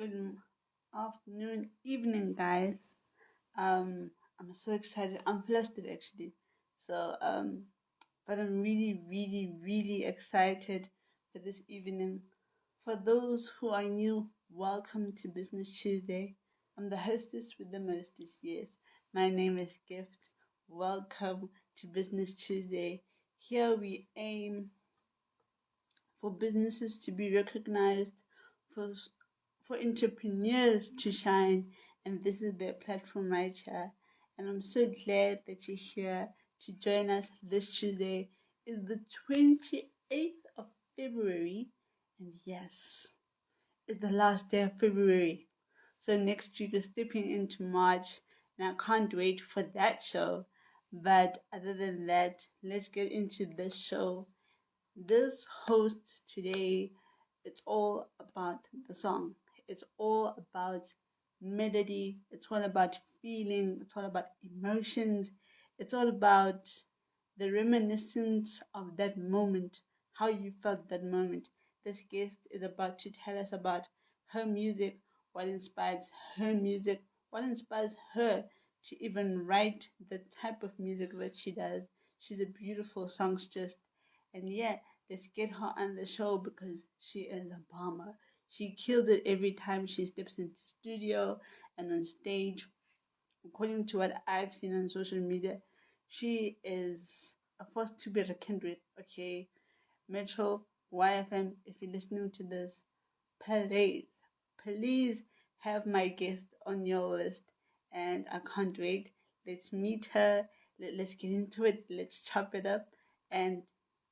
Good afternoon, evening, guys. I'm so excited. I'm flustered actually. So, but I'm really, really, really excited for this evening. For those who are new, welcome to Business Tuesday. I'm the hostess with the mostest. Yes, my name is Gift. Welcome to Business Tuesday. Here we aim for businesses to be recognized, for for entrepreneurs to shine, and this is their platform right here. And I'm so glad that you're here to join us this Tuesday. It's the 28th of February, and yes, it's the last day of February. So next week we're stepping into March, and I can't wait for that show. But other than that, let's get into this show. This host today, it's all about the song. It's all about melody. It's all about feeling. It's all about emotions. It's all about the reminiscence of that moment, how you felt that moment. This guest is about to tell us about her music, what inspires her music, what inspires her to even write the type of music that she does. She's a beautiful songstress, and yeah, let's get her on the show because she is a bomber. She kills it every time she steps into studio and on stage. According to what I've seen on social media, she is a force to be reckoned with. Okay, Metro YFM, if you're listening to this, please, please have my guest on your list, and I can't wait. Let's meet her. Let's get into it. Let's chop it up. And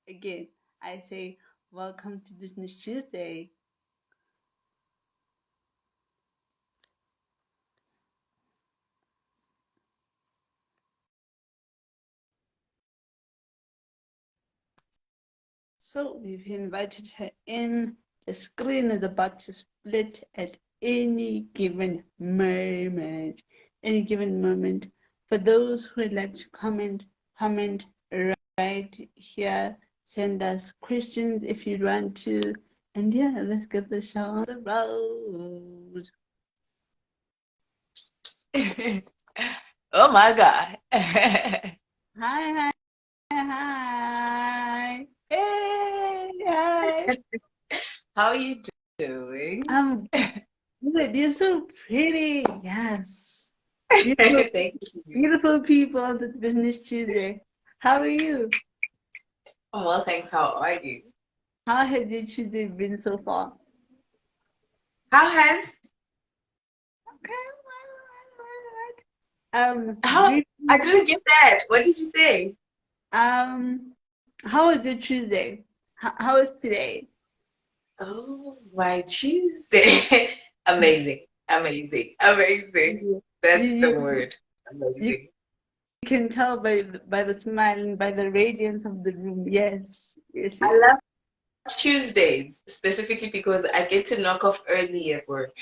again, I say, welcome to Business Tuesday. So we've invited her in. The screen is about to split at any given moment. Any given moment. For those who would like to comment right here. Send us questions if you want to. And yeah, let's get the show on the road. Oh my God. Hi, hi, hi. Hey, hi. How are you doing? I'm good. You're so pretty. Yes. Beautiful, Thank you. beautiful people on this Business Tuesday. How are you? Oh, well, thanks. How are you? How has your Tuesday been so far? How has Okay, how I briefly, didn't get that. What did you say? um, how was your Tuesday? How is today? Oh, my Tuesday. Amazing. Amazing. Amazing. You, That's the you, word. you Amazing. can tell by the smile and by the radiance of the room. Yes, yes, I yes. love Tuesdays specifically because I get to knock off early at work.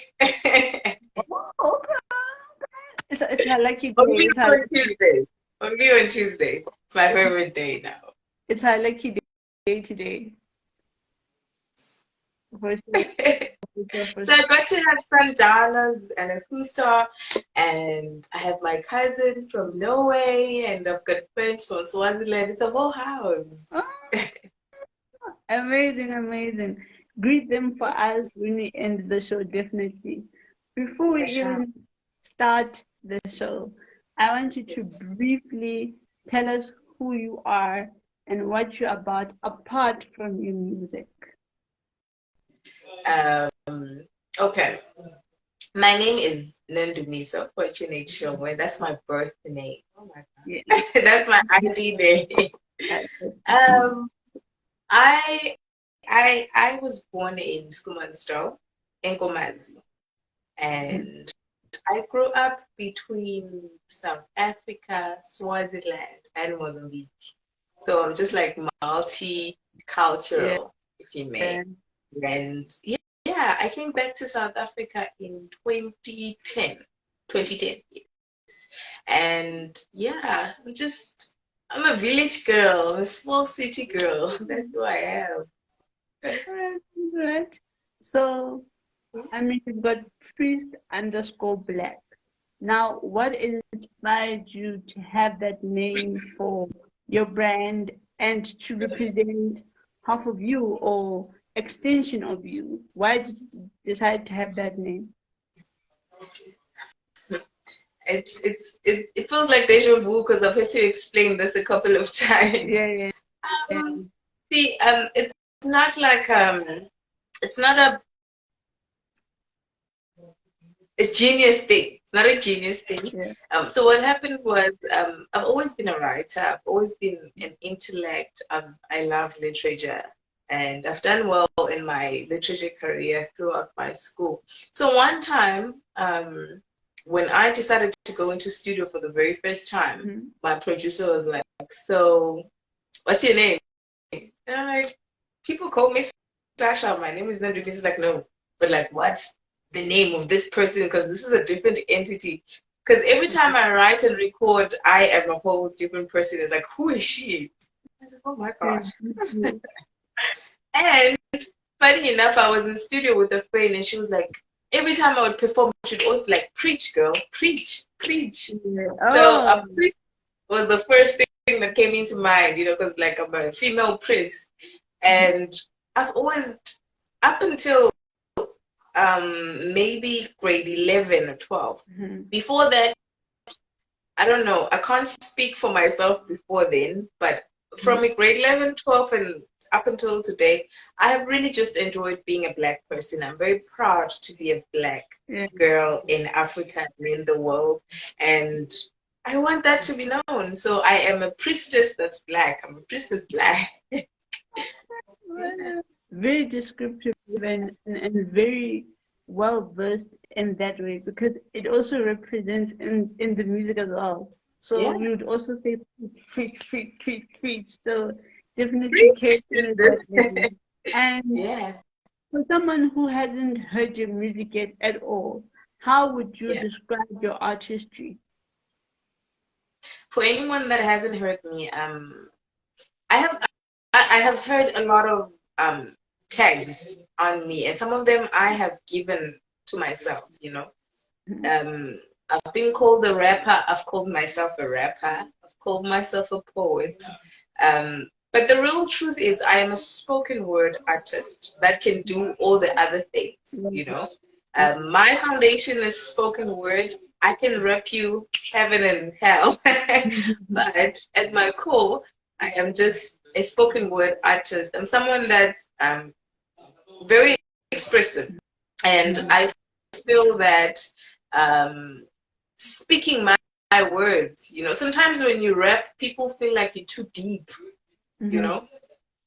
Oh, okay. It's a lucky day. Only on Tuesdays. Only on Tuesdays. It's my favorite day now. It's a lucky day today. For sure, for sure, for So sure. I got to have sundialas and a husa, and I have my cousin from Norway, and I've got friends from Swaziland. It's a whole house. Oh, amazing, amazing. Greet them for us when we end the show, definitely. Before we For sure. even start the show, I want you to briefly tell us who you are and what you're about apart from your music. Okay. My name is Nandumisa Fortunate Shomwe. That's my birth name. Oh my Yeah. God. That's my ID name. Uh, Um, I I was born in Skumanstow, in Gomazi, and I grew up between South Africa, Swaziland, and Mozambique. So I'm just like yeah. multicultural, if you may. And yeah, I came back to South Africa in 2010. 2010, yes. And yeah, I'm a village girl. I'm a small city girl. That's who I am. All right, all right. So, I mean, you've got Priest_Blvk. Now, what inspired you to have that name for your brand and to represent half of you or extension of you? Why did you decide to have that name? It feels like deja vu because I've had to explain this a couple of times. Yeah, yeah, yeah. See, it's not like it's not a genius thing. It's not a genius thing. Yeah. So what happened was, I've always been a writer. I've always been an intellect. I love literature, and I've done well in my literature career throughout my school. So one time, when I decided to go into studio for the very first time, Mm-hmm. my producer was like, "So, what's your name?" And I'm like, "People call me Sasha. My name is Nadu." He's like, "No, but like, what's the name of this person? Because this is a different entity." Because every time I write and record, I am a whole different person. It's like, who is she? I was like, oh my gosh. And funny enough, I was in the studio with a friend, and she was like, every time I would perform, she'd always be like, preach, girl, preach, preach. Yeah. So Oh. a priest was the first thing that came into mind, because like I'm a female priest. And I've always, up until maybe grade 11 or 12. Mm-hmm. Before that, I don't know. I can't speak for myself before then, but from grade 11, 12, and up until today, I have really just enjoyed being a Black person. I'm very proud to be a Black Yeah. girl in Africa and in the world. And I want that to be known. So I am a priestess that's Black. I'm a priestess Black. Very descriptive and very well versed in that way because it also represents in the music as well. So Yeah. we would also say preach, preach, preach, preach. So definitely Preach, came in with that priestess. name. And Yeah. for someone who hasn't heard your music yet at all, how would you Yeah. describe your artistry? For anyone that hasn't heard me, I have I have heard a lot of tags on me, and some of them I have given to myself. I've been called a rapper. I've called myself a rapper. I've called myself a poet. But the real truth is, I am a spoken word artist that can do all the other things. My foundation is spoken word. I can rap you heaven and hell. But at my core, I am just a spoken word artist. I'm someone that's very expressive. And I feel that speaking my words, sometimes when you rap, people feel like you're too deep, you know?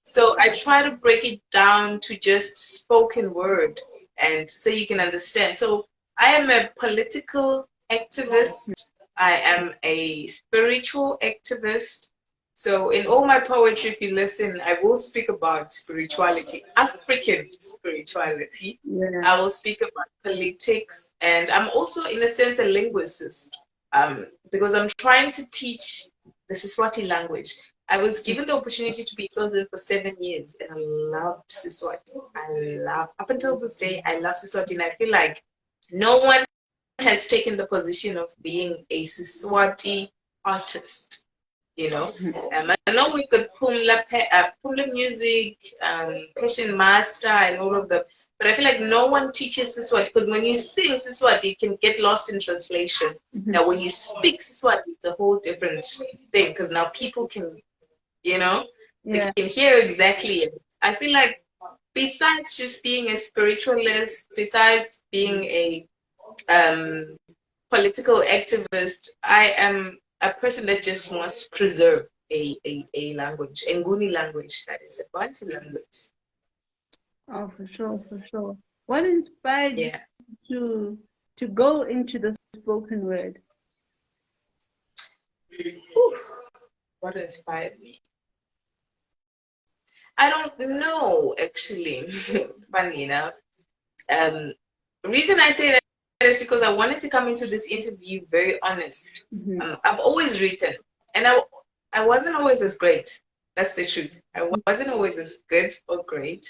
So I try to break it down to just spoken word and so you can understand. So I am a political activist. I am a spiritual activist. So in all my poetry, if you listen, I will speak about spirituality, African spirituality. Yeah. I will speak about politics, and I'm also, in a sense, a linguist, because I'm trying to teach the Siswati language. I was given the opportunity to be chosen for 7 years, and I loved Siswati. Up until this day, I love Siswati, and I feel like no one has taken the position of being a Siswati artist. I know we could Pumla music, Persian master, and all of them, but I feel like no one teaches Siswati because when you sing Siswati, it can get lost in translation. Now, when you speak Siswati, it's a whole different thing because now people can, they can hear exactly. I feel like besides just being a spiritualist, besides being a political activist, I am a person that just wants to preserve a language, a Nguni language, that is a Bantu language. Oh, for sure, for sure. What inspired Yeah. you to go into the spoken word? Oof. What inspired me? I don't know, actually. Funny enough. The reason I say that is because I wanted to come into this interview very honest. I've always written, and I wasn't always as great. That's the truth. I wasn't always as good or great.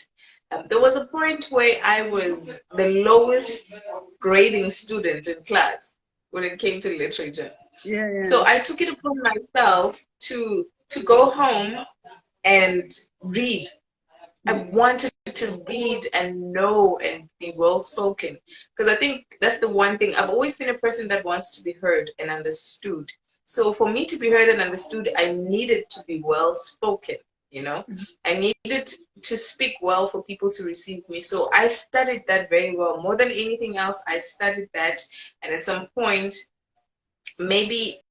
There was a point where I was the lowest grading student in class when it came to literature. Yeah, yeah. So I took it upon myself to go home and read. I wanted to read and know and be well spoken, because I think that's the one thing. I've always been a person that wants to be heard and understood. So for me to be heard and understood, I needed to be well spoken, you know. I needed to speak well for people to receive me. So I studied that very well. More than anything else, I studied that. And at some point, maybe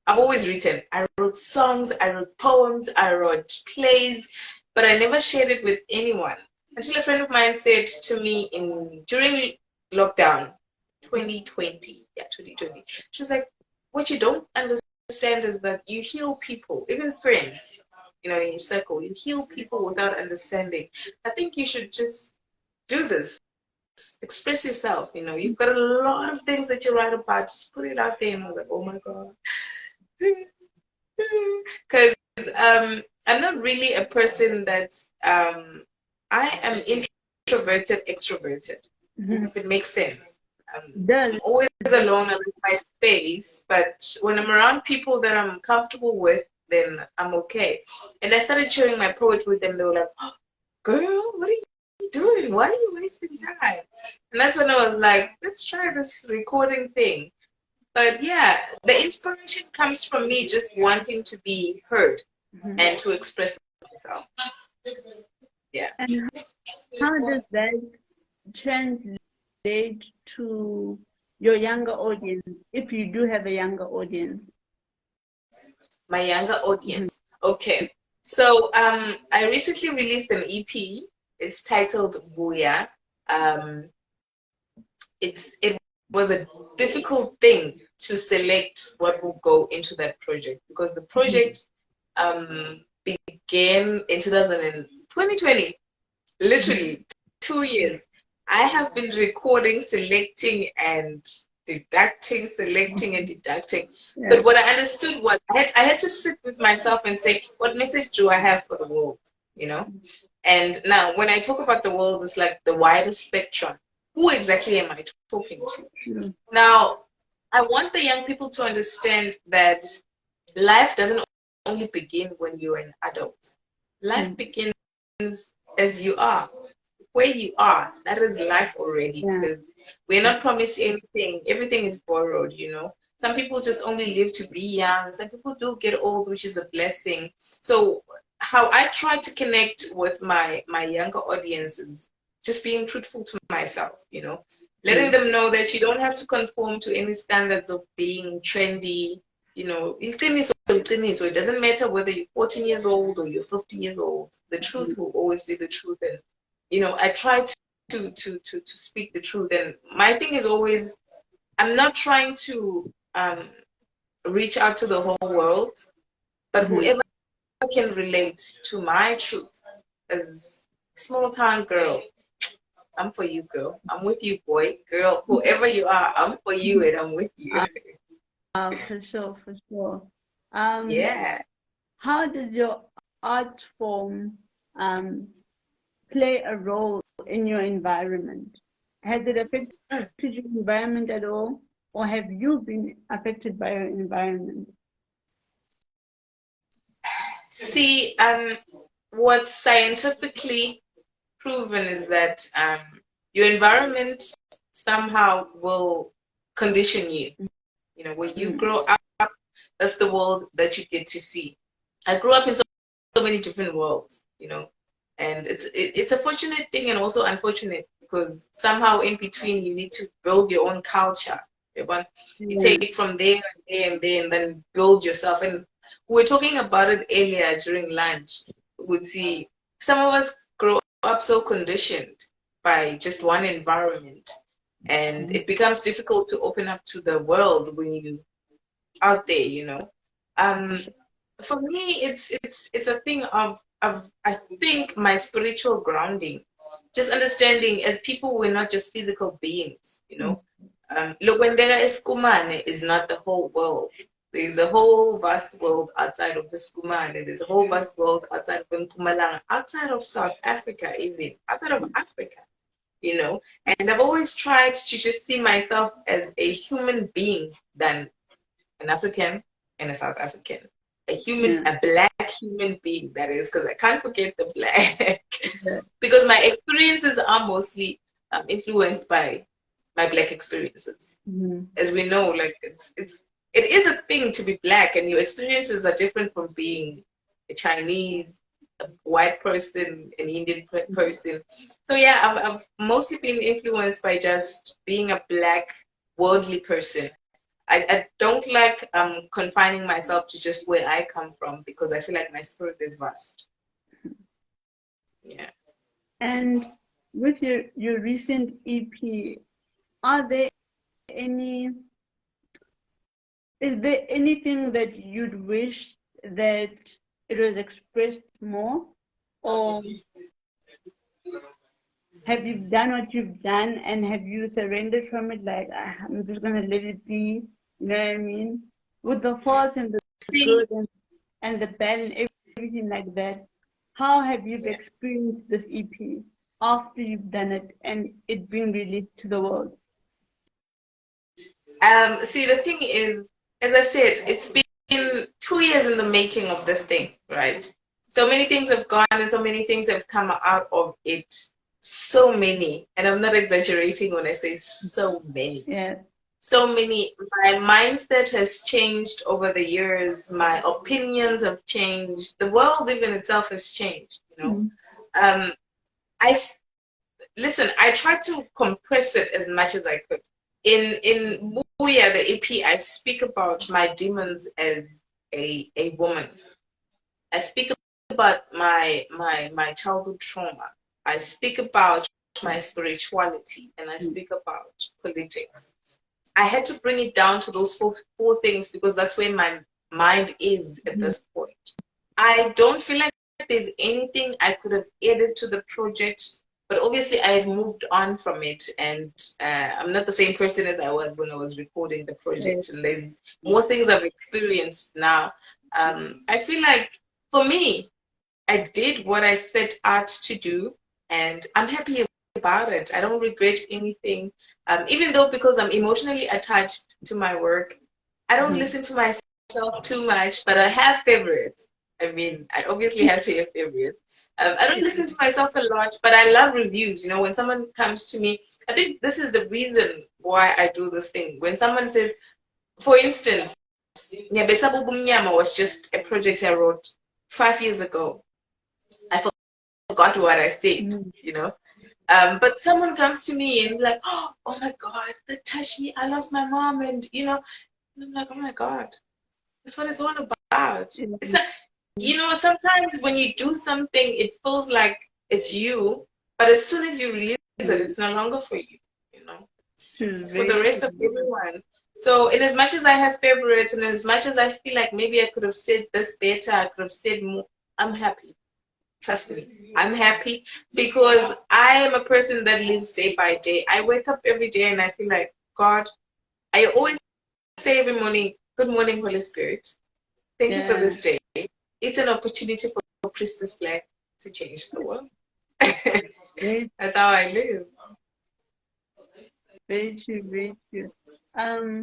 I've always written. I wrote songs, I wrote poems, I wrote plays, but I never shared it with anyone. Until a friend of mine said to me during lockdown, 2020, yeah, 2020. She was like, "What you don't understand is that you heal people, even friends, you know, in your circle. You heal people without understanding. I think you should just do this. Express yourself. You know, you've got a lot of things that you write about. Just put it out there." And I was like, "Oh my god." Because I'm not really a person that I am introverted, extroverted, if it makes sense. Does. I'm always alone in my space, but when I'm around people that I'm comfortable with, then I'm okay. And I started sharing my poetry with them. They were like, "Oh, girl, what are you doing? Why are you wasting time?" And that's when I was like, let's try this recording thing. But yeah, the inspiration comes from me just wanting to be heard and to express myself. Yeah. And how does that translate to your younger audience, if you do have a younger audience? My younger audience. Okay. So I recently released an EP. It's titled Buya. Um, it was a difficult thing to select what will go into that project, because the project began in 2020, literally 2 years. I have been recording, selecting, and deducting, selecting, and deducting. Yeah. But what I understood was I had to sit with myself and say, what message do I have for the world? You know? And now, when I talk about the world, it's like the wider spectrum. Who exactly am I talking to? Now, I want the young people to understand that life doesn't only begin when you're an adult. Life begins as you are. Where you are, that is life already. Yeah. Because we're not promised anything. Everything is borrowed, you know. Some people just only live to be young. Some people do get old, which is a blessing. So how I try to connect with my younger audiences, just being truthful to myself, you know, letting them know that you don't have to conform to any standards of being trendy. You know, so it doesn't matter whether you're 14 years old or you're 50 years old. The truth will always be the truth. And you know, I try to speak the truth. And my thing is always, I'm not trying to reach out to the whole world, but whoever can relate to my truth as small town girl, I'm for you, girl. I'm with you, boy, girl. Whoever you are, I'm for you and I'm with you. For sure, for sure. Yeah. How did your art form play a role in your environment? Has it affected your environment at all? Or have you been affected by your environment? See, what's scientifically proven is that your environment somehow will condition you. You know, when you grow up, that's the world that you get to see. I grew up in so many different worlds, you know, and it's a fortunate thing and also unfortunate, because somehow in between you need to build your own culture. You take it from there and there and there and then build yourself. And we were talking about it earlier during lunch. We'd see some of us grow up so conditioned by just one environment, and it becomes difficult to open up to the world when you out there, you know. For me, it's a thing of I think my spiritual grounding, just understanding as people we're not just physical beings, you know. Lokwendeka esikumane is not the whole world. There's a whole vast world outside of the Skuman, and there's a whole vast world outside of Mpumalanga, outside of South Africa, even outside of Africa, you know. And I've always tried to just see myself as a human being than an African and a South African. A black human being, that is, because I can't forget the black. Because my experiences are mostly influenced by my black experiences. As we know, like it is a thing to be black, and your experiences are different from being a Chinese, a white person, an Indian person. So yeah, I've mostly been influenced by just being a black, worldly person. I don't like confining myself to just where I come from, because I feel like my spirit is vast. Yeah. And with your recent EP, are there any is there anything that you'd wish that it was expressed more, or have you done what you've done and have you surrendered from it, like, I'm just gonna let it be, you know what I mean, with the faults and the good and the bad and everything like that? How have you experienced this EP after you've done it and it being released to the world? See, the thing is, as I said, it's been 2 years in the making of this thing, right? So many things have gone and so many things have come out of it. So many. And I'm not exaggerating when I say so many. Yeah. So many. My mindset has changed over the years. My opinions have changed. The world even itself has changed, you know. I tried to compress it as much as I could. In Buya, the EP, I speak about my demons as a woman. I speak about my childhood trauma. I speak about my spirituality, and I speak about politics. I had to bring it down to those four things, because that's where my mind is at this point. I don't feel like there's anything I could have added to the project, but obviously I've moved on from it, and I'm not the same person as I was when I was recording the project, and there's more things I've experienced now. I feel like, for me, I did what I set out to do, and I'm happy about it. I don't regret anything, even though, because I'm emotionally attached to my work, I don't listen to myself too much, but I have favorites. I mean, I obviously have to have favorites. I don't listen to myself a lot, but I love reviews. You know, when someone comes to me, I think this is the reason why I do this thing. When someone says, for instance, Nyabesabu Bumnyama was just a project I wrote 5 years ago. I forgot what I said, you know. But someone comes to me and like, oh my God, that touched me. I lost my mom, and you know, and I'm like, oh my God, that's what it's all about. It's not, you know, sometimes when you do something, it feels like it's you, but as soon as you release it, it's no longer for you. You know, it's for the rest of everyone. So, in as much as I have favorites, and as much as I feel like maybe I could have said this better, I could have said more, I'm happy. Trust me, I'm happy, because I am a person that lives day by day. I wake up every day and I feel like, God, I always say every morning, good morning, Holy Spirit. Thank you for this day. It's an opportunity for Priestess Blvk to change the world. That's how I live. Very true, very true.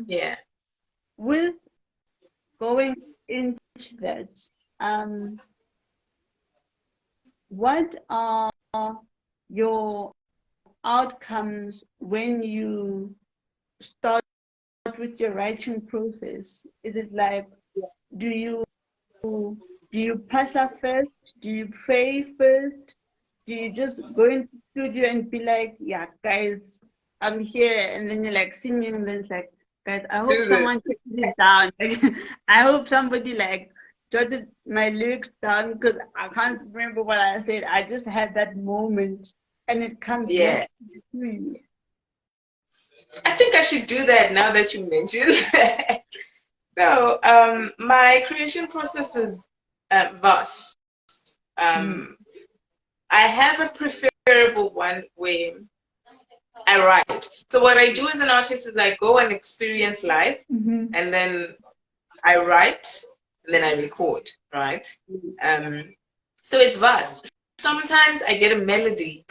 Yeah. With going into that, what are your outcomes when you start with your writing process? Is it like, do you pass up first? Do you pray first? Do you just go into the studio and be like, yeah, guys, I'm here, and then you're like singing, and then it's like, guys, I hope someone took this down. I hope somebody like jotted my lyrics down, because I can't remember what I said. I just had that moment, and it comes back to you. I think I should do that now that you mentioned that. So, my creation process is vast. I have a preferable one where I write. So what I do as an artist is I go and experience life, and then I write and then I record, right? So it's vast. Sometimes I get a melody,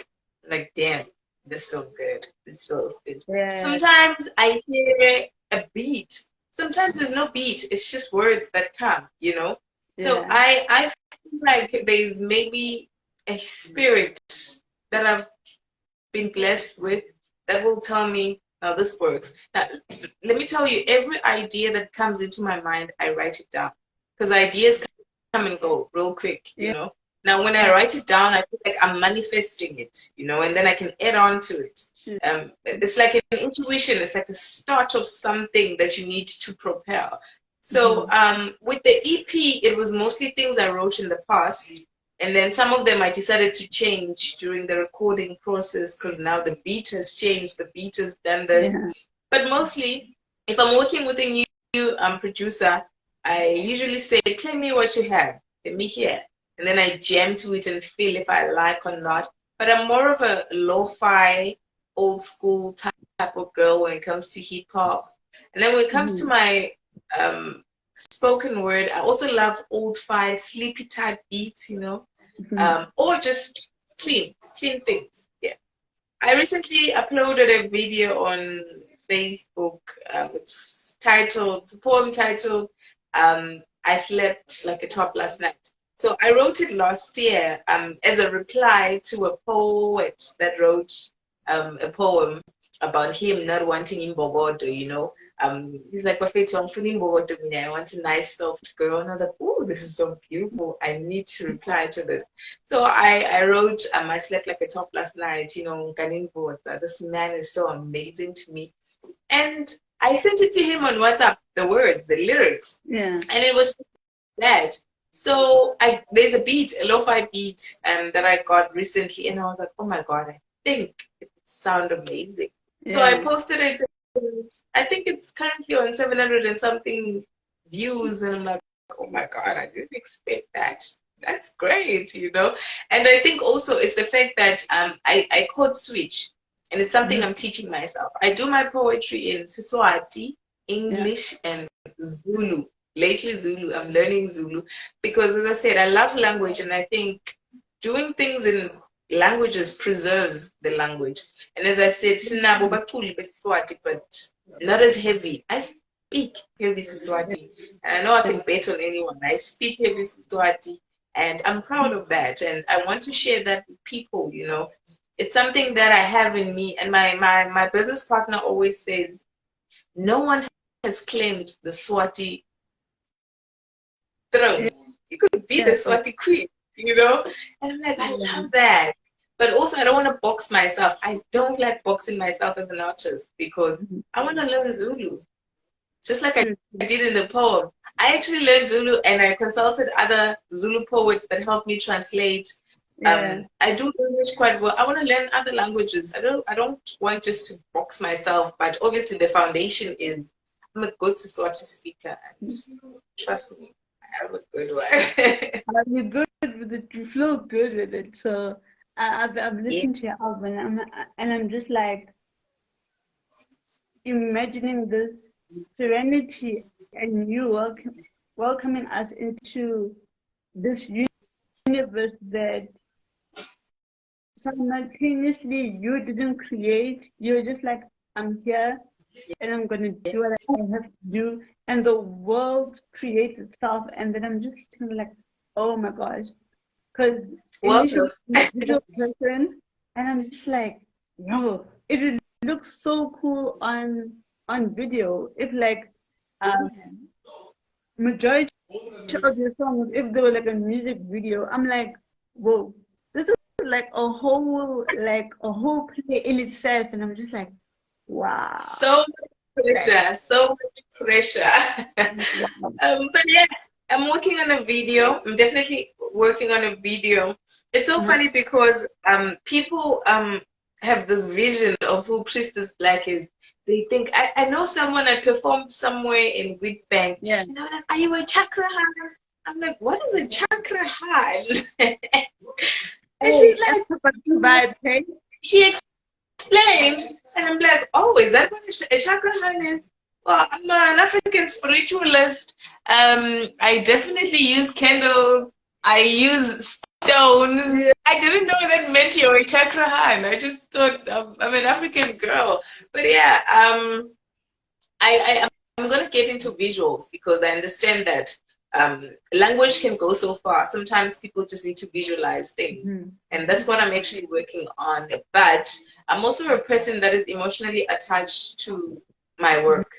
like, damn, this feels good. This feels good. Yeah. Sometimes I hear a beat. Sometimes there's no beat. It's just words that come, you know? So Yeah. I feel like there's maybe a spirit that I've been blessed with that will tell me, now this works. Now, let me tell you, every idea that comes into my mind, I write it down. Because ideas come and go real quick, you know? Now, when I write it down, I feel like I'm manifesting it, you know, and then I can add on to it. It's like an intuition. It's like a start of something that you need to propel. So with the EP, it was mostly things I wrote in the past. And then some of them I decided to change during the recording process because now the beat has changed. The beat has done this. Yeah. But mostly, if I'm working with a new producer, I usually say, play me what you have. Let me hear. And then I jam to it and feel if I like or not. But I'm more of a lo-fi, old school type of girl when it comes to hip hop. And then when it comes to my spoken word, I also love old-fi, sleepy type beats, you know, or just clean things. Yeah. I recently uploaded a video on Facebook. It's a poem titled, I Slept Like a Top Last Night. So I wrote it last year as a reply to a poet that wrote a poem about him not wanting Imbogodo, you know. He's like, I want a nice soft girl. And I was like, oh, this is so beautiful. I need to reply to this. So I wrote, I slept like a top last night, you know, this man is so amazing to me. And I sent it to him on WhatsApp, the words, the lyrics. Yeah. And it was that. So there's a beat, a lo-fi beat that I got recently. And I was like, oh my God, I think it would sound amazing. Yeah. So I posted it. I think it's currently on 700 and something views. And I'm like, oh my God, I didn't expect that. That's great, you know. And I think also it's the fact that I code switch, and it's something I'm teaching myself. I do my poetry in Siswati, English, and Zulu. Lately Zulu, I'm learning Zulu because, as I said, I love language, and I think doing things in languages preserves the language. And as I said, Sinabo Bakuli Siswati, but not as heavy. I speak heavy Siswati, and I know I can bet on anyone. I speak heavy Siswati. And I'm proud of that. And I want to share that with people, you know. It's something that I have in me. And my business partner always says, no one has claimed the Swati throne. You could be the Swati queen, you know. And I'm like, I love that. But also, I don't want to box myself. I don't like boxing myself as an artist because I want to learn Zulu. Just like I did in the poem. I actually learned Zulu and I consulted other Zulu poets that helped me translate. I do English quite well. I want to learn other languages. I don't want just to box myself, but obviously the foundation is I'm a good Siswati speaker, and trust me, I have a good one. You're good with it. You flow good with it. So I've listened to your album, and I'm just like imagining this serenity and you welcoming us into this universe that simultaneously you didn't create. You're just like, I'm here and I'm going to do what I have to do. And the world creates itself. And then I'm just like, oh my gosh. Because initially I'm a visual person and I'm just like, yo, it would look so cool on video. If like majority of your songs, if they were like a music video, I'm like, whoa, this is like a whole play in itself, and I'm just like, wow. So much pressure, so much pressure. But yeah, I'm working on a video. I'm definitely working on a video. It's so funny because people have this vision of who Priestess Blvk is. They think I know someone. I performed somewhere in Witbank, and they're like, "Are you a chakra han?" I'm like, "What is a chakra han?" And she's like, she explained, and I'm like, "Oh, is that what a chakra han is?" Well, I'm an African spiritualist. I definitely use candles. I use stones. Yeah. I didn't know that meant you're a chakra hand. I just thought I'm an African girl. But yeah, I'm going to get into visuals because I understand that language can go so far. Sometimes people just need to visualize things. And that's what I'm actually working on. But I'm also a person that is emotionally attached to my work.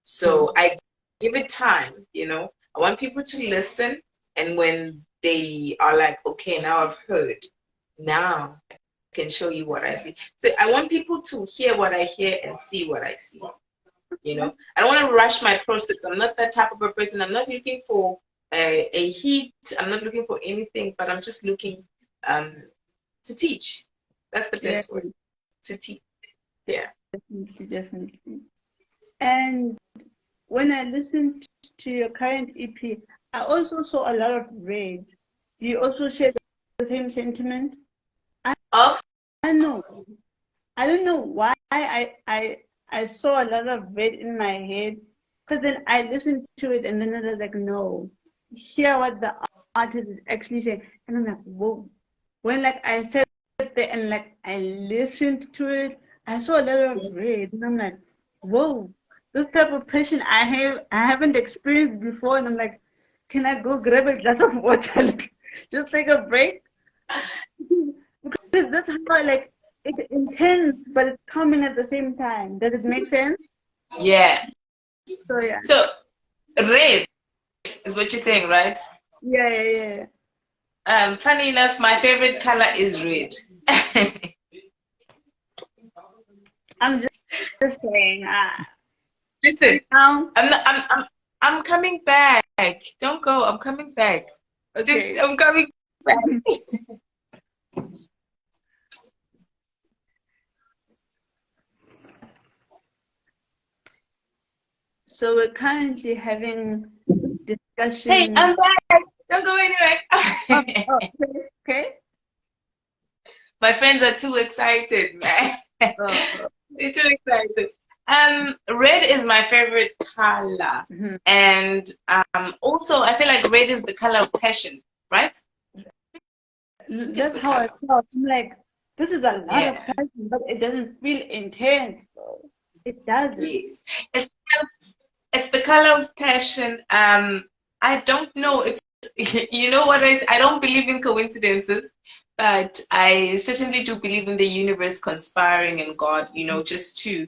So I give it time, you know. I want people to listen. And when they are like, okay, now I've heard, now I can show you what I see. So I want people to hear what I hear and see what I see. You know, I don't want to rush my process. I'm not that type of a person. I'm not looking for a heat. I'm not looking for anything, but I'm just looking um, to teach. That's the Yeah, best word, to teach. Yeah. definitely, definitely. And when I listened to your current EP, I also saw a lot of red. Do you also share the same sentiment? Of I know. I don't know why I saw a lot of red in my head. Because then I listened to it and then I was like, no, hear what the artist is actually saying. And I'm like, whoa. When like I sat there and like I listened to it, I saw a lot of red. And I'm like, whoa, this type of passion I haven't experienced before. And I'm like, can I go grab a glass of water? Like, just take a break? Because that's how like it's intense, but it's coming at the same time. Does it make sense? yeah. So yeah, So red is what you're saying, right? yeah, yeah, yeah. Funny enough, my favorite color is red. I'm just saying. Listen, Now, I'm not. I'm coming back. Don't go. I'm coming back. Just okay. I'm coming back. So we're currently having Hey, discussions. I'm back. Don't go Oh, anywhere. oh, okay, okay. My friends are too excited, man. Uh, They're too excited. Red is my favorite color, mhm. and also I feel like red is the color of passion, right? It's That's the how I color. felt. I'm like, this is a lot of Yeah. passion, but it doesn't feel intense. Though. It doesn't. Yes. It's it's the color of passion. I don't know. It's you know what I don't believe in coincidences, but I certainly do believe in the universe conspiring and God, you know, just to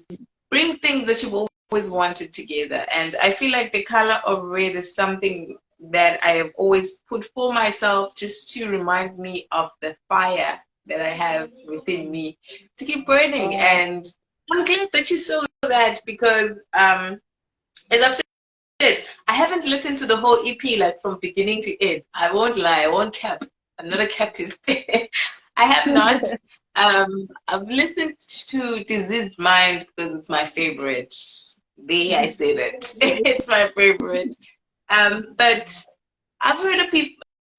bring things that you've always wanted together. And I feel like the color of red is something that I have always put for myself just to remind me of the fire that I have within me to keep burning. Oh, And I'm glad that you saw that because as I've said, I haven't listened to the whole EP like from beginning to end. I won't lie, I won't cap. I'm not a capist. I have not. I've listened to Diseased Mind because it's my favorite. There, I say that it's my favorite. But I've heard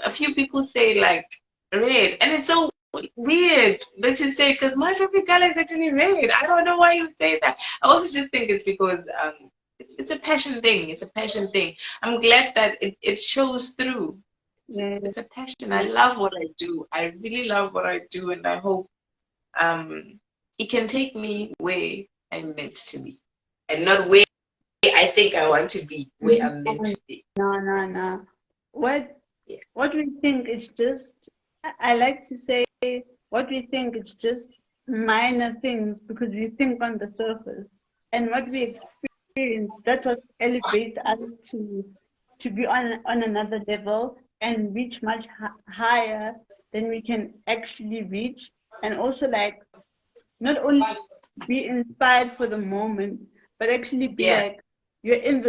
a few people say like red, and it's so weird that you say because my favorite color is actually red. I don't know why you say that. I also just think it's because it's a passion thing. It's a passion thing. I'm glad that it shows through. yeah. It's a passion. I love what I do. I really love what I do, and I hope it can take me where I'm meant to be, and not where I think I want to be, where I'm meant No, to be. no, no. What Yeah. what we think is just, I like to say, what we think is just minor things because we think on the surface. And what we experience, that's what elevates us to be on another level and reach much higher than we can actually reach. And also like not only be inspired for the moment, but actually be Yeah. like you're in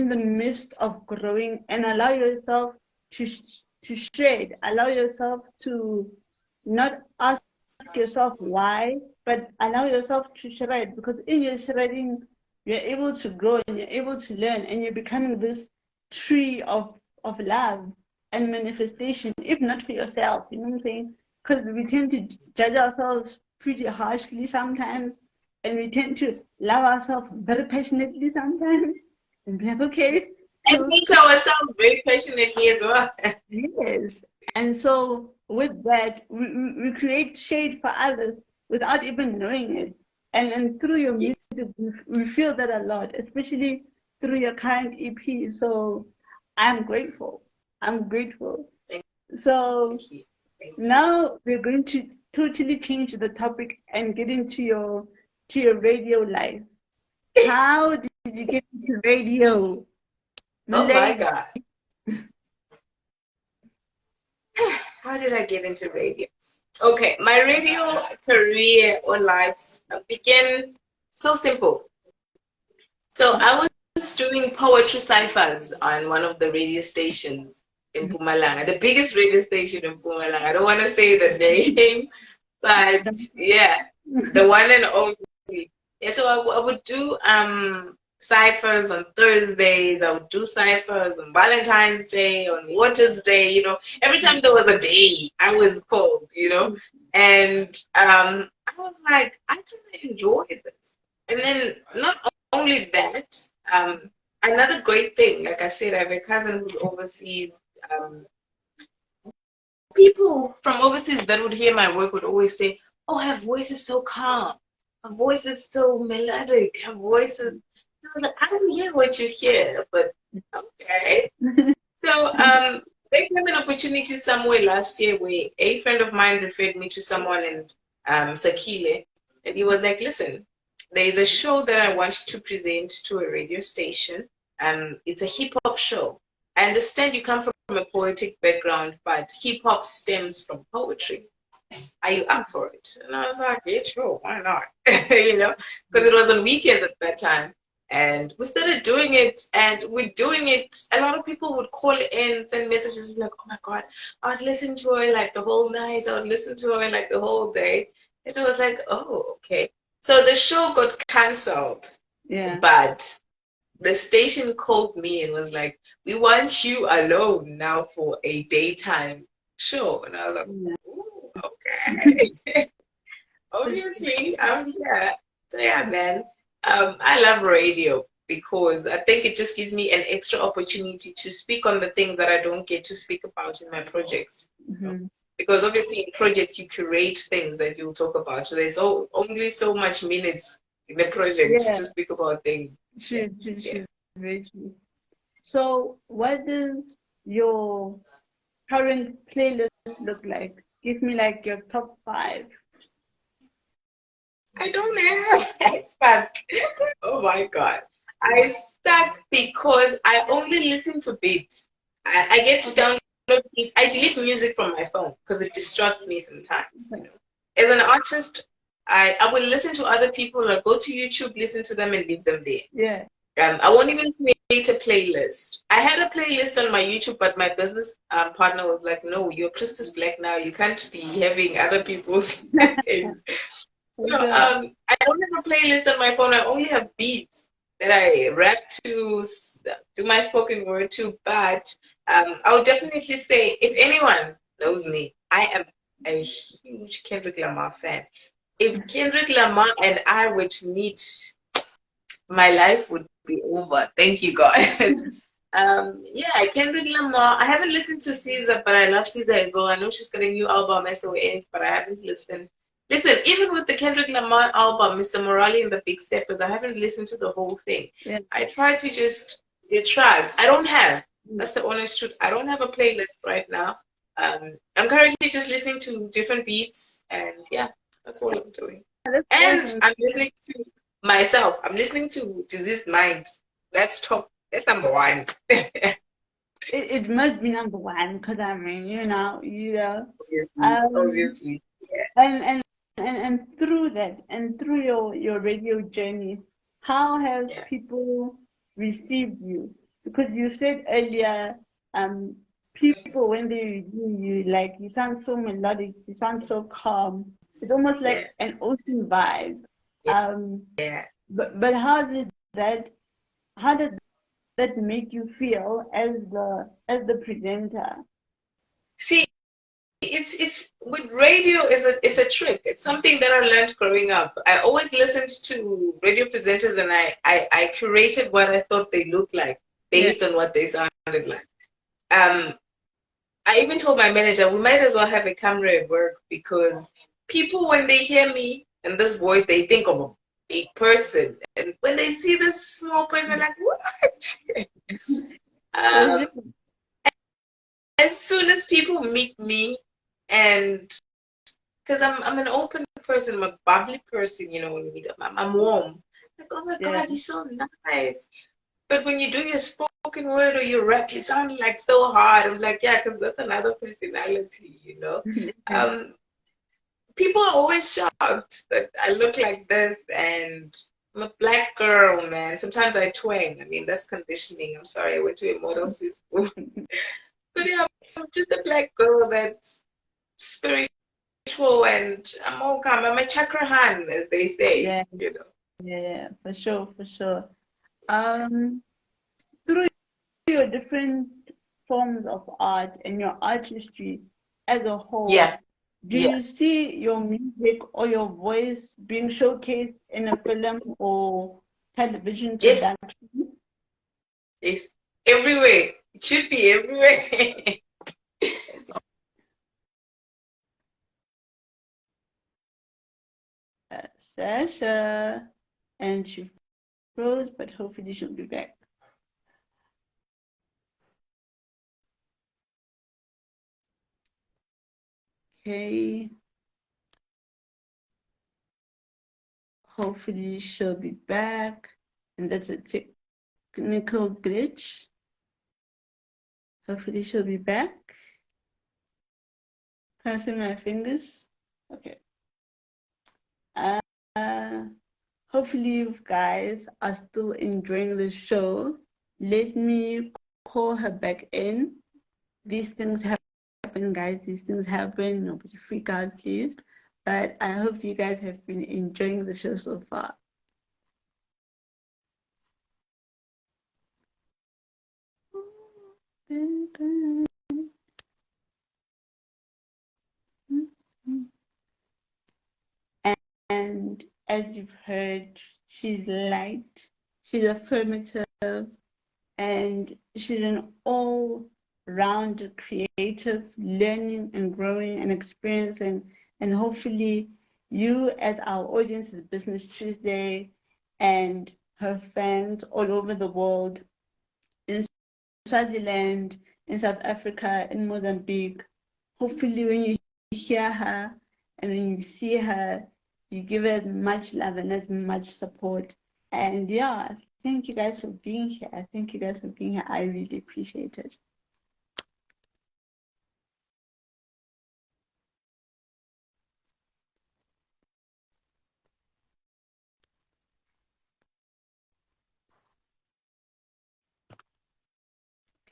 the midst of growing and allow yourself to shred. Allow yourself to not ask yourself why, but allow yourself to shred because in your shredding, you're able to grow and you're able to learn and you're becoming this tree of love and manifestation, if not for yourself, you know what I'm saying? Because we tend to judge ourselves pretty harshly sometimes. and we tend to love ourselves very passionately sometimes. And be like, okay, And so hate ourselves very passionately as well. yes. And so with that, we create shade for others without even knowing it. And through your Yes. music, we feel that a lot, especially through your current EP. So I'm grateful. I'm grateful. Thank So you. Thank you. now we're going to totally change the topic and get into your radio life. How did you get into radio? Oh my Lady. God. How did I get into radio? Okay, my radio career or life began so simple. So I was doing poetry ciphers on one of the radio stations in Mpumalanga, the biggest radio station in Mpumalanga. I don't want to say the name, but yeah, the one and only. Yeah, so I would do ciphers on Thursdays. I would do ciphers on Valentine's Day, on Waters Day. Every time there was a day, I was called. And I was like, I kind of enjoy this. And then not only that, another great thing, like I said, I have a cousin who's overseas. People from overseas that would hear my work would always say, "Oh, her voice is so calm. Her voice is so melodic. Her voice is." I was like, "I don't hear what you hear, but okay." So there came an opportunity somewhere last year where a friend of mine referred me to someone in Sakile, and he was like, "Listen, there is a show that I want to present to a radio station. It's a hip hop show. I understand you come from a poetic background, but hip hop stems from poetry. Are you up for it?" And I was like, "Yeah, sure, why not?" Because it was on weekends at that time. And we started doing it, and we're doing it. A lot of people would call in, send messages like, "Oh my God, I'd listen to her like the whole night. I would listen to her like the whole day." And it was like, "Oh, okay." So the show got cancelled, Yeah. but the station called me and was like, "We want you alone now for a daytime show." And I was like, "Ooh, okay." Obviously, I'm here. So yeah, man. I love radio because I think it just gives me an extra opportunity to speak on the things that I don't get to speak about in my projects. Mm-hmm. Because obviously in projects you curate things that you'll talk about. So there's only so much minutes in the project Yeah, to speak about things. true, Yeah. very true. So, what does your current playlist look like? Give me like your top five. I don't have. I stuck. Oh my God. I stuck because I only listen to beats. I get to Okay. download beats. I delete music from my phone because it distracts me sometimes. As an artist, I will listen to other people or go to YouTube, listen to them and leave them there. Yeah. I won't even create a playlist. I had a playlist on my YouTube, but my business partner was like, "No, you're Priestess Black now. You can't be having other people's things." So Okay. I don't have a playlist on my phone. I only have beats that I rap to, do my spoken word to. But I would definitely say, if anyone knows me, I am a huge Kendrick Lamar fan. If Kendrick Lamar and I were to meet, my life would be over. Thank you, God. Yeah, Kendrick Lamar. I haven't listened to Caesar, but I love Caesar as well. I know she's got a new album, SOS, but I haven't listened. Listen, even with the Kendrick Lamar album, Mr. Morale and the Big Steppers, I haven't listened to the whole thing. Yeah. I try to just get tracks. I don't have. That's the honest truth. I don't have a playlist right now. I'm currently just listening to different beats, and yeah, that's all I'm doing. That's And awesome. I'm listening to myself. I'm listening to Diseased Mind. That's top. That's number one. It must be number one because I mean, Obviously, um, obviously. Yeah, and through that and through your radio journey, how have yeah, people received you? Because you said earlier, um, people when they review you, like you sound so melodic, you sound so calm. It's almost yeah, like an ocean vibe. Um, yeah. but how did that make you feel as the presenter? See, it's it's with radio it's a trick. It's something that I learned growing up. I always listened to radio presenters and I curated what I thought they looked like Yeah. based on what they sounded like. Um, I even told my manager we might as well have a camera at work because people when they hear me and this voice they think of a big person and when they see this small person they're like what? For sure. um, as soon as people meet me and because I'm an open person, I'm a bubbly person, you know, when you meet up, I'm warm. Like, oh my Yeah. God, you're so nice. But when you do your spoken word or your rap, you sound like so hard. I'm like, yeah, because that's another personality, you know. Yeah. Um, People are always shocked that I look like this and I'm a black girl, man. Sometimes I twang. I mean, that's conditioning. I'm sorry, I went to a model school. But yeah, I'm just a black girl that's spiritual and I'm all calm. I'm a chakrahan, as they say, Yeah. you know. Yeah. For sure. For sure. Um, through your different forms of art and your artistry as a whole, Yeah, do yeah. you see your music or your voice being showcased in a film or television Yes, production? it's everywhere. It should be everywhere. Sasha, and she froze, but hopefully she'll be back. Okay, hopefully she'll be back, and that's a technical glitch. Hopefully she'll be back. Crossing my fingers. Okay. Uh, hopefully you guys are still enjoying the show. Let me call her back in. These things happen, guys. These things happen. Nobody freak out, please. But I hope you guys have been enjoying the show so far. And as you've heard, she's light, she's affirmative, and she's an all-round creative, learning and growing and experiencing. And hopefully, you, as our audience, is Business Tuesday, and her fans all over the world, in Swaziland, in South Africa, in Mozambique. Hopefully, when you hear her and when you see her, you give her much love and as much support. And yeah, thank you guys for being here. Thank you guys for being here. I really appreciate it.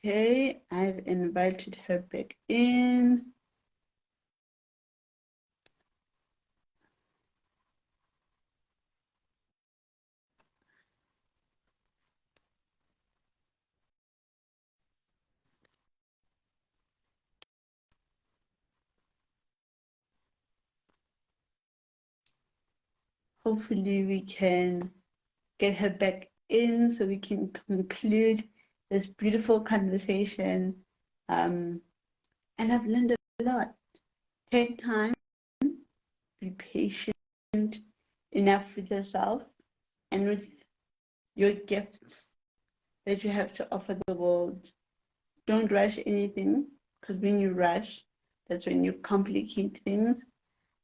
Okay, I've invited her back in. Hopefully, we can get her back in so we can conclude this beautiful conversation. And I've learned a lot. Take time, be patient enough with yourself and with your gifts that you have to offer the world. Don't rush anything because when you rush, that's when you complicate things.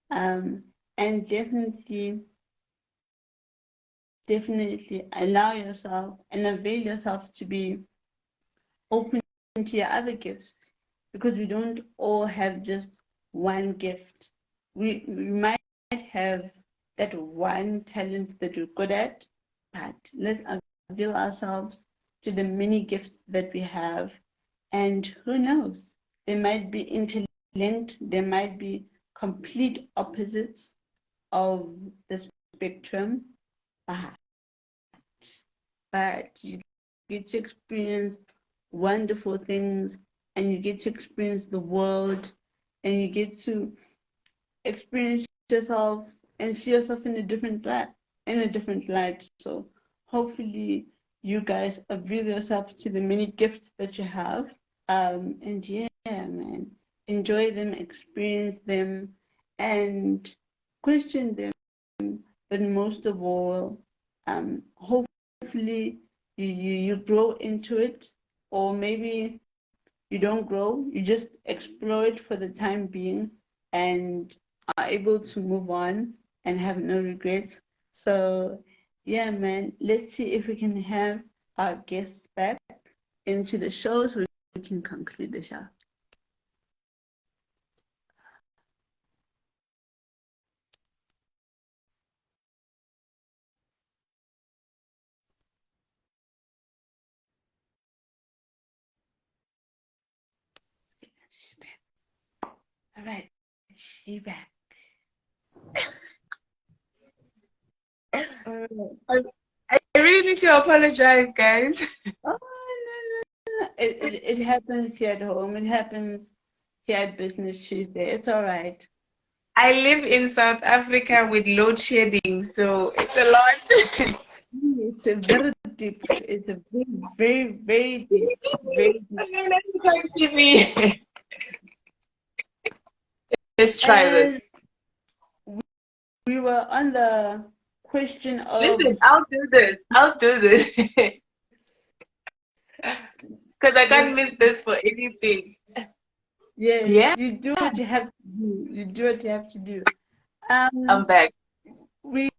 Um, and definitely allow yourself and avail yourself to be open to your other gifts because we don't all have just one gift. We might have that one talent that we're good at, but let's avail ourselves to the many gifts that we have. And who knows? They might be interlinked, they might be complete opposites of the spectrum, but you get to experience wonderful things and you get to experience the world and you get to experience yourself and see yourself in a different light. So hopefully you guys avail yourself to the many gifts that you have. And yeah, man, enjoy them, experience them, and question them. But most of all, hopefully you grow into it, or maybe you don't grow, you just explore it for the time being and are able to move on and have no regrets. So, yeah, man, let's see if we can have our guests back into the show so we can conclude the show. She's back. All right, she's back. All right. I really need to apologize, guys. Oh, no, no, no. It happens here at home. It happens here at Business Tuesday. It's all right. I live in South Africa with load shedding, so it's a lot. It's a very deep. It's a very, very, very deep. Very deep. Let's try And this. we were on the question Listen, of I'll do this. I'll do this. Because I can't this. miss this for anything. Yes, Yeah, you do what you have to do. You do what you have to do. I'm Um, back. we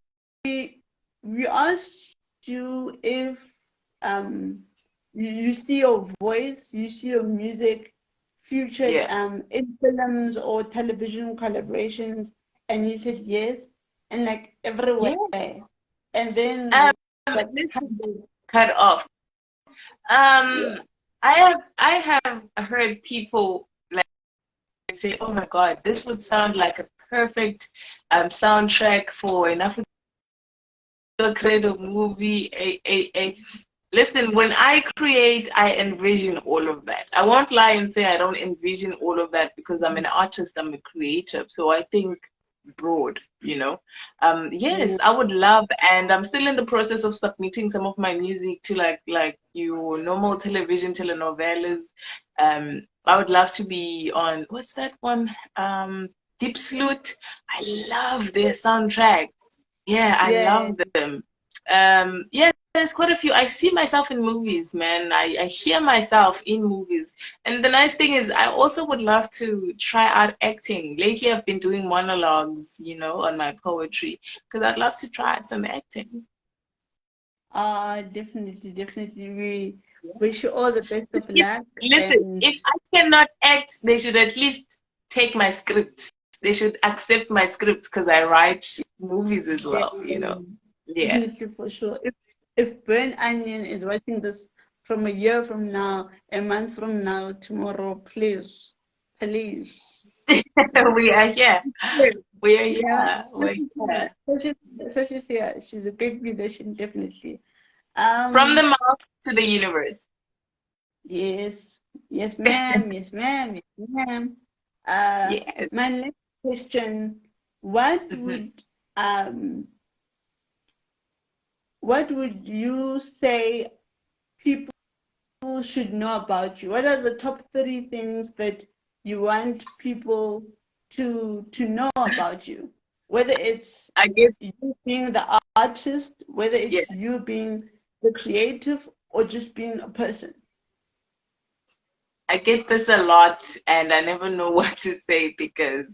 we asked you if you see your voice, you see your music featured Yeah. in films or television collaborations, and you said yes, and like everywhere, Yeah. and then Um, we got listen, humbled. cut off. Yeah, I have heard people like say, "Oh my God, this would sound like a perfect soundtrack for an African credo movie." Listen, when I create, I envision all of that. I won't lie and say I don't envision all of that because I'm an artist, I'm a creative. So I think broad, you know. Yes, yeah, I would love, and I'm still in the process of submitting some of my music to like your normal television telenovelas. I would love to be on what's that one? Deep Sleuth. I love their soundtrack. Yeah, I yeah. love them. Yeah, there's quite a few. I see myself in movies, man. I hear myself in movies. And the nice thing is, I also would love to try out acting. Lately, I've been doing monologues, on my poetry, because I'd love to try out some acting. Definitely, definitely. We wish you all the best of If, luck, listen, and if I cannot act, they should at least take my scripts. They should accept my scripts because I write movies as yeah, well. Yeah. definitely for sure. If Burn Onion is watching this from a year from now, a month from now, tomorrow, please, please. We are here. We are Yeah, here. We're here. so she's here. She's a great musician, definitely. From the Um, mouth to the universe. yes, yes, ma'am, yes, ma'am, yes, ma'am. Uh, Yes. my next question: What Mhm. um, what would you say people should know about you? What are the top 30 things that you want people to know about you? Whether it's I get, you being the artist, whether yeah, it's you being the creative, or just being a person. I get this a lot, and I never know what to say because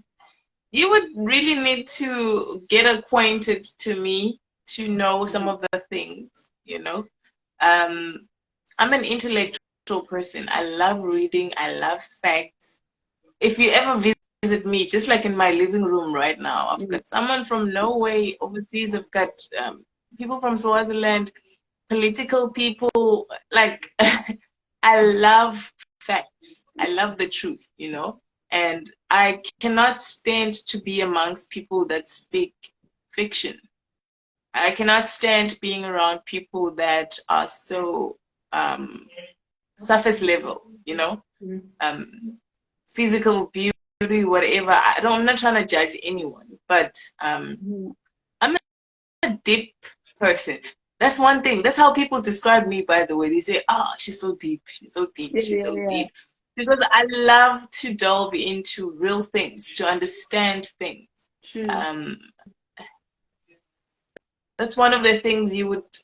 you would really need to get acquainted to me to know some of the things. Um, I'm an intellectual person. I love reading. I love facts. If you ever visit me, just like in my living room right now, I've Mm. got someone from Norway overseas. I've got people from Swaziland, political people. Like, I love facts. I love the truth. And I cannot stand to be amongst people that speak fiction. I cannot stand being around people that are so surface level, Mm. um, physical beauty beauty, whatever. I'm not trying to judge anyone, but I'm a deep person. That's one thing. That's how people describe me, by the way. They say, "Oh, she's so deep. She's so deep. Yeah, She's yeah, so yeah. deep." Because I love to delve into real things, to understand things. True. Um, that's one of the things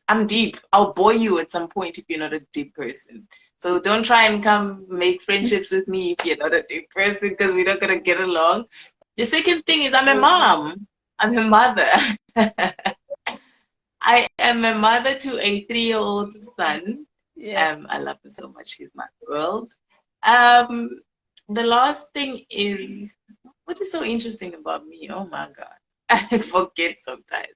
I'm deep. I'll bore you at some point if you're not a deep person. So don't try and come make friendships with me if you're not a deep person, because we're not going to get along. The second thing is I'm a mom. I'm a mother. I am a mother to a 3-year-old son. Yeah. I love him so much. He's my world. Um, the last thing is, what is so interesting about me? Oh my God. I forget sometimes.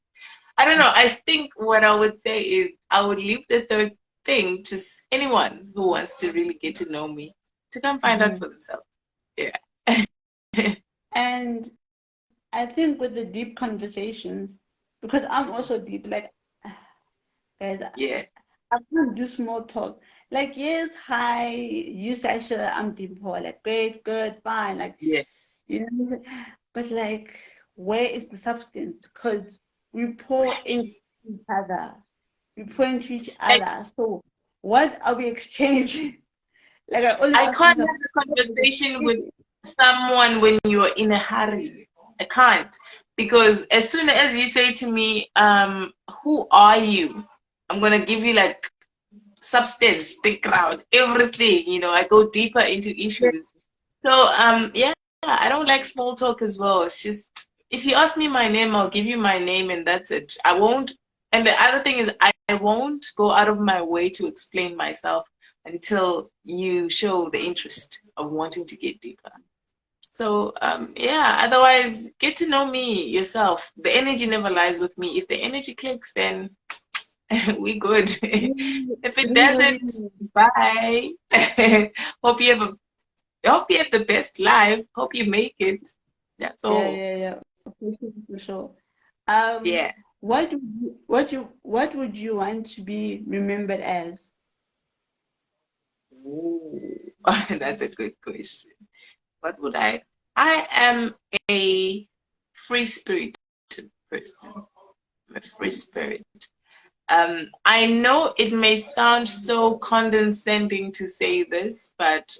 I don't know. I think what I would say is I would leave the third thing to anyone who wants to really get to know me to come find out for themselves. Yeah. And I think with the deep conversations, because I'm also deep, like, guys, Yeah. I can't do small talk. Like, yes, hi, you say sure, I'm deep for like great, good, fine, like, Yeah. you know, but like, where is the substance? Because we pour into each other, we pour into each Like, other. So, what are we exchanging? Like, I always I ask can't myself, have a conversation with someone when you're in a hurry. I can't. Because as soon as you say to me, who are you? I'm going to give you like substance, background, everything. I go deeper into issues. So, yeah, I don't like small talk as well. It's just, if you ask me my name, I'll give you my name and that's it. I won't. And the other thing is, I won't go out of my way to explain myself until you show the interest of wanting to get deeper. So, yeah, otherwise, get to know me yourself. The energy never lies with me. If the energy clicks, then we good. If it doesn't, bye. Hope you have hope you have the best life. Hope you make it. That's yeah, all. yeah, yeah, for sure. Yeah. What would you want to be remembered as? Ooh, that's a good question. What would I? I am a free spirited person. I'm a free spirit. I know it may sound so condescending to say this, but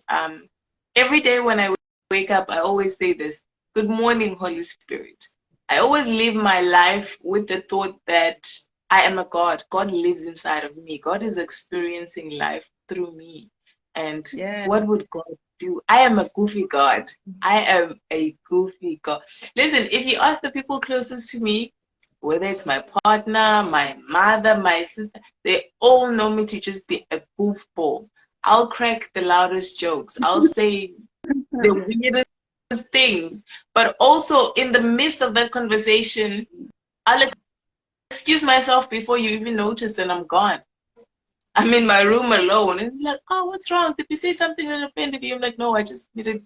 every day when I wake up, I always say this: Good morning, Holy Spirit. I always live my life with the thought that I am a God. God lives inside of me. God is experiencing life through me. And Yeah. what would God do? I am a goofy God. I am a goofy God. Listen, if you ask the people closest to me, whether it's my partner, my mother, my sister, they all know me to just be a goofball. I'll crack the loudest jokes. I'll say the weirdest things. But also in the midst of that conversation, I'll excuse myself before you even notice that I'm gone. I'm in my room alone. And you're like, oh, what's wrong? Did we say something that offended you? I'm like, no, I just needed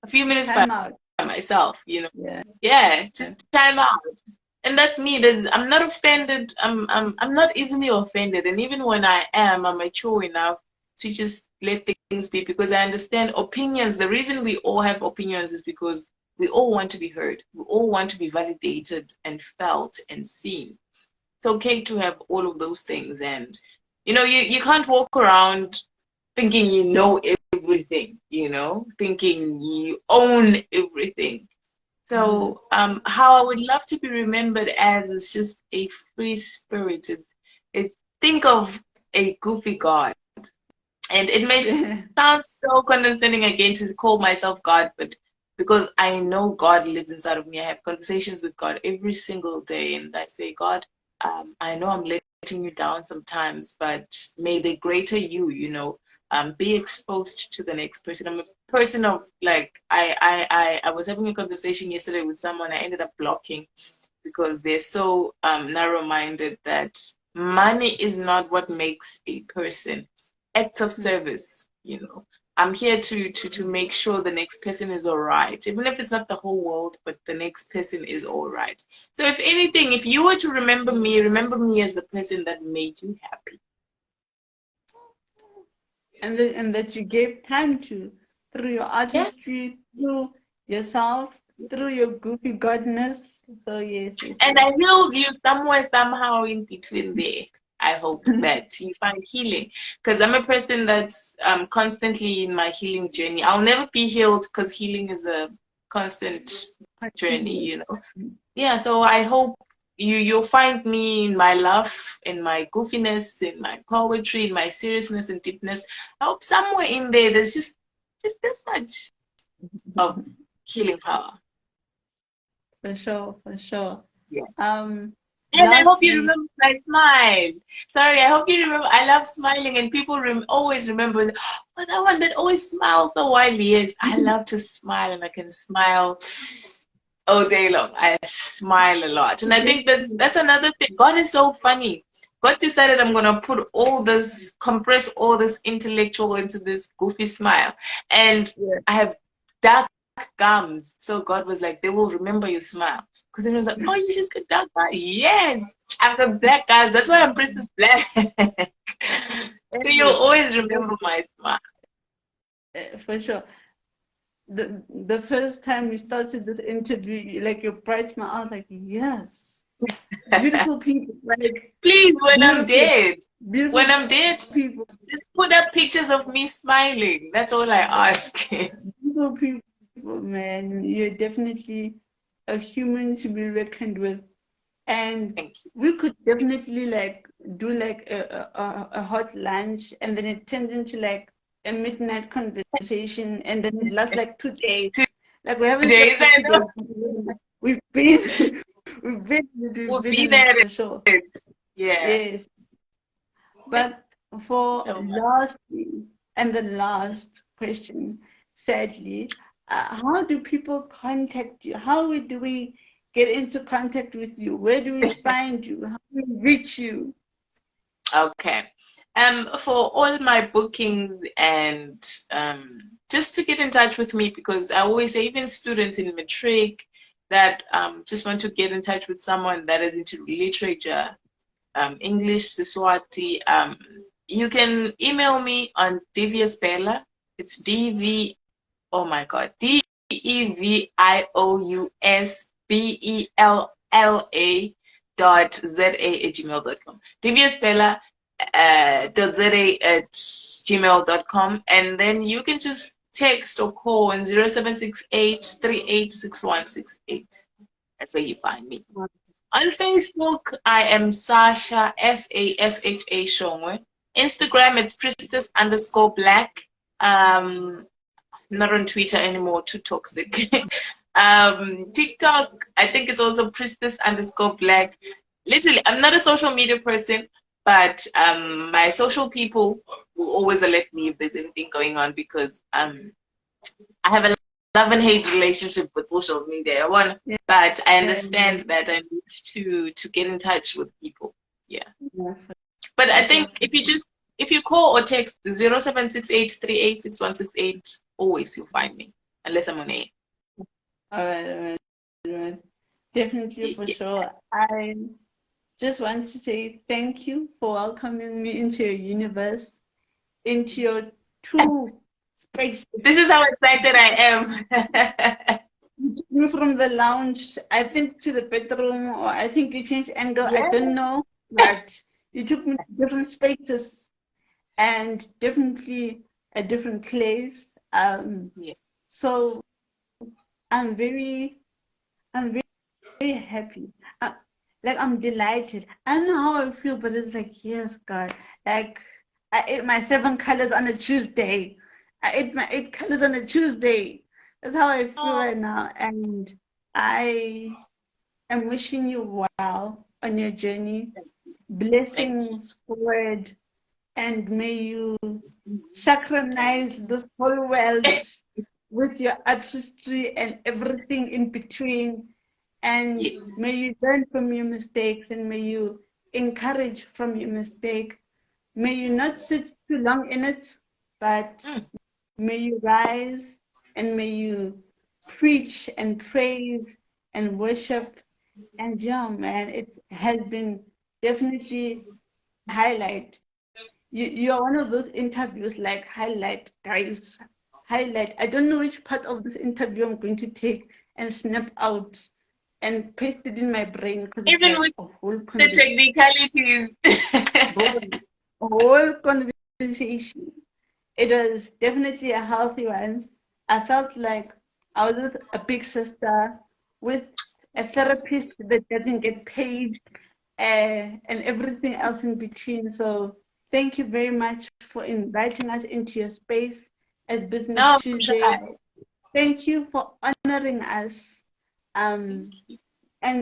a few minutes by Time out. myself. Yeah. Yeah, just time out. And that's me. I'm not offended. I'm not easily offended. And even when I am, I'm mature enough to just let things be, because I understand opinions. The reason we all have opinions is because we all want to be heard. We all want to be validated and felt and seen. It's okay to have all of those things. And you can't walk around thinking you know everything, thinking you own everything. So, how I would love to be remembered as is just a free spirited. Think of a goofy God, and it may Yeah. sound so condescending again to call myself God, but because I know God lives inside of me, I have conversations with God every single day, and I say, God, I know I'm letting you down sometimes, but may the greater be exposed to the next person. I'm a person of like I was having a conversation yesterday with someone. I ended up blocking because they're so narrow-minded that money is not what makes a person. Acts of service. I'm here to make sure the next person is all right, even if it's not the whole world, but the next person is all right. So if anything, if you were to remember me as the person that made you happy. And that you gave time to through your Yeah, artistry, through yourself through your goofy godness. So yes, yes, And yes. I healed you somewhere, somehow in between there. I hope that you find healing, because I'm a person that's constantly in my healing journey. I'll never be healed because healing is a constant journey, Continue. you know. Yeah, so I hope you'll find me in my love, in my goofiness, in my poetry, in my seriousness and deepness. I hope somewhere in there there's just this much of healing power. For sure, for sure. Yeah. And I hope you Lastly, remember my smile. Sorry, I hope you remember. I love smiling, and people always remember. Oh, that one that always smiles so widely. Yes, I love to smile, and I can smile all day long. I smile a lot, and I think that's another thing. God is so funny. God decided I'm gonna put all this, compress all this intellectual into this goofy smile, and yeah. I have dark gums. So God was like, they will remember your smile. Because he was like, oh, you just got dark eyes. Yeah, I've got black eyes. That's why I'm Priestess Black. So you'll Anyway, always remember my smile. for sure. The first time we started this interview, like your bright smile, I was like, yes, beautiful people, like Please, beautiful, when beautiful I'm dead, people, just put up pictures of me smiling. That's all I ask. beautiful people, man. You're definitely a human to be reckoned with. And Thank you. we could definitely like do like a hot lunch, and then it turns into like a midnight conversation, and then it lasts like 2 days. Like we haven't Days, slept for I know. 2 days. We've been, we've We'll been be in it there. for sure. Yeah. Yes, Thank but for you so much. lastly, and the last question, sadly, how do people contact you? How do we get into contact with you? Where do we find you? How do we reach you? Okay. For all my bookings and just to get in touch with me, because I always say, even students in matric that just want to get in touch with someone that is into literature, English, Siswati, you can email me on Devious Bella. It's DV, oh my God, DEVIOUSBELLA .za@gmail.com. Deviousbella .za@gmail.com, and then you can just text or call on 0768386168. That's where you find me. On Facebook, I am Sasha, SASHA Shongwe. Instagram, it's Priestess underscore Black. Not on Twitter anymore, too toxic. TikTok, I think it's also Priestess underscore Black. Literally, I'm not a social media person, but my social people will always alert me if there's anything going on, because I have a love and hate relationship with social media. Yeah, But I yeah, understand that I need to get in touch with people. Yeah. yeah, But for I sure. think if you call or text 0768386168, always you'll find me. Unless I'm on air. All right, all right, all right. Definitely for Yeah. sure. I just want to say thank you for welcoming me into your universe, into your two spaces. This is how excited I am. You from the lounge, I think, to the bedroom, or I think you changed angle. I Yeah. don't know, but you took me to different spaces and definitely a different place. Yeah. So I'm very, I'm very, very happy. Like I'm delighted. I don't know how I feel, but it's like, yes, God. Like I ate my 7 colors on a Tuesday. I ate my 8 colors on a Tuesday. That's how I feel Oh, right now. And I am wishing you well on your journey. thank Blessings forward. And may you you. synchronize this whole world with your artistry and everything in between. And Yes. may you learn from your mistakes, and may you encourage from your mistake. May you not sit too long in it, but Mm, may you rise, and may you preach and praise and worship. And yeah, man, it has been definitely highlight. You're one of those interviews like highlight guys. highlight. I don't know which part of this interview I'm going to take and snap out and paste it in my brain because it's Even like with a whole the conversation. technicalities. A whole conversation. It was definitely a healthy one. I felt like I was with a big sister, with a therapist that doesn't get paid, and everything else in between. So thank you very much for inviting us into your space as Business No, Tuesday. try. Thank you for honoring us. And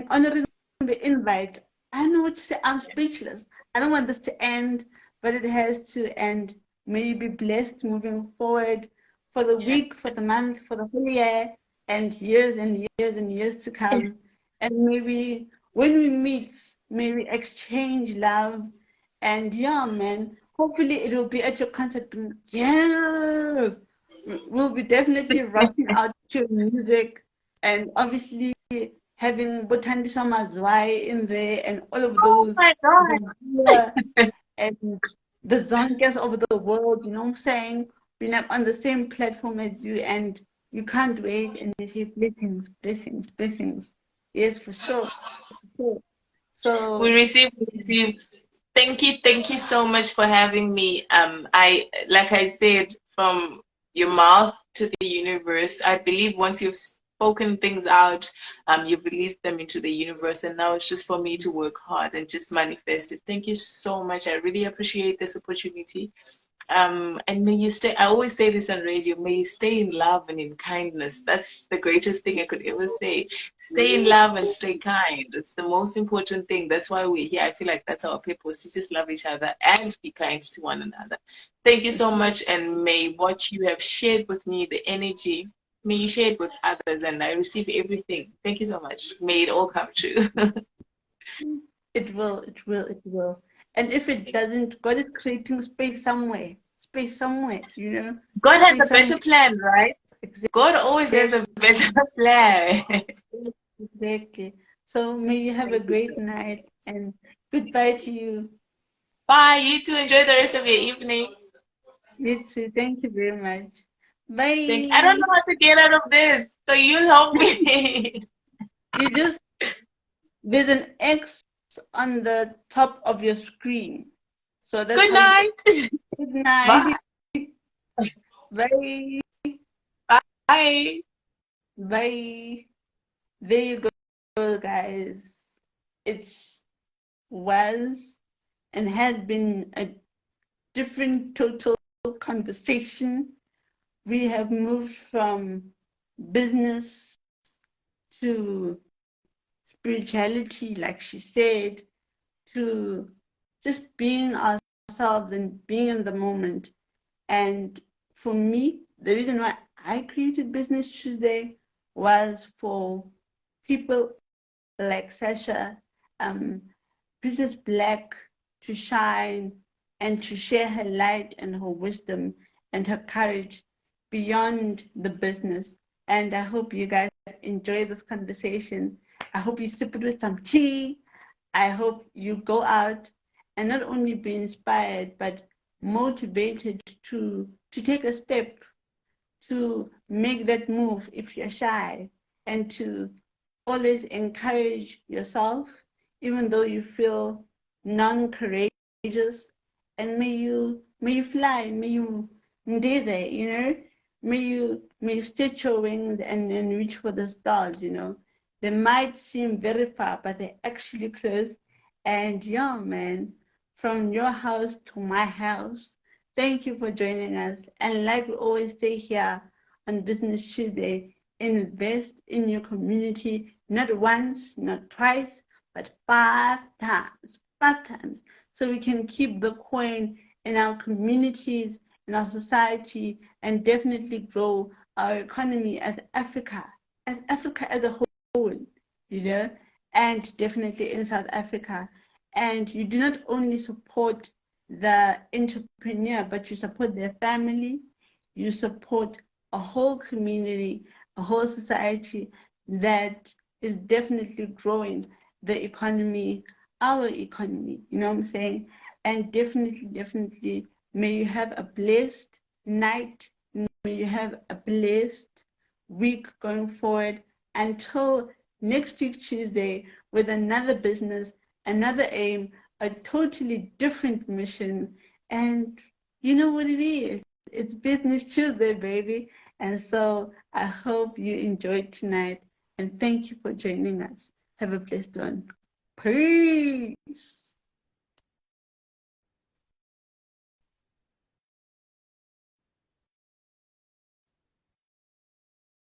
honoring the invite. I know what to say. I'm speechless. I don't want this to end, but it has to end. May you be blessed moving forward for the Yeah. week, for the month, for the whole year, and years and years and years to come. And maybe when we meet, may we exchange love. And yeah, man, hopefully it will be at your concert. Yes, we'll be definitely rocking out to music and obviously having Botandisa Mazwai in there and all of Oh those, my God. the and the Zonkas of the world, you know what I'm saying? Being up on the same platform as you, and you can't wait, and you say blessings, blessings, blessings. Yes, for sure. For sure. So, We receive. Thank you so much for having me. I, like I said, from your mouth to the universe, I believe once you've spoken things out, you've released them into the universe, and now it's just for me to work hard and just manifest it. Thank you so much. I really appreciate this opportunity. And may you stay, I always say this on radio, may you stay in love and in kindness. That's the greatest thing I could ever say. Stay in love and stay kind. It's the most important thing. That's why we're here. I feel like that's our purpose, to just love each other and be kind to one another. Thank you so much. And may what you have shared with me, the energy, may you share it with others, and I receive everything. Thank you so much. May it all come true. it will, it will, it will. And if it doesn't, God is creating space somewhere, you know, God has space a better somewhere. plan, right? God always has a Exactly. better plan. Exactly. So may you have a great night and goodbye to you. Bye. You too. Enjoy the rest of your evening. You too. Thank you very much. I don't Bye. know how to get out of this, so you help me. You just, there's an X on the top of your screen. So that's Good how you, night. good Bye. night. Bye. Bye. Bye. There you go, guys. It's was and has been a different total conversation. We have moved from business to spirituality, like she said, to just being ourselves and being in the moment. And for me, the reason why I created Business Tuesday was for people like Sasha, um, Priestess Black, to shine and to share her light and her wisdom and her courage beyond the business. And I hope you guys enjoy this conversation. I hope you sip it with some tea. I hope you go out and not only be inspired, but motivated to take a step, to make that move if you're shy, and to always encourage yourself, even though you feel non-courageous. And may you fly, may you stay there, you know, may you stretch your wings and reach for the stars, you know. They might seem very far, but they're actually close. And yeah, man, from your house to my house, thank you for joining us. And like we always say here on Business Tuesday, invest in your community, not once, not twice, but 5 times, 5 times, so we can keep the coin in our communities, in our society, and definitely grow our economy as Africa as a whole, you know, and definitely in South Africa. And you do not only support the entrepreneur, but you support their family, you support a whole community, a whole society that is definitely growing the economy, our economy, you know what I'm saying? And definitely, definitely, may you have a blessed night May you have a blessed week going forward until next week, Tuesday, with another business, another aim, a totally different mission. And you know what it is? It's Business Tuesday, baby. And so I hope you enjoyed tonight. And thank you for joining us. Have a blessed one. Peace.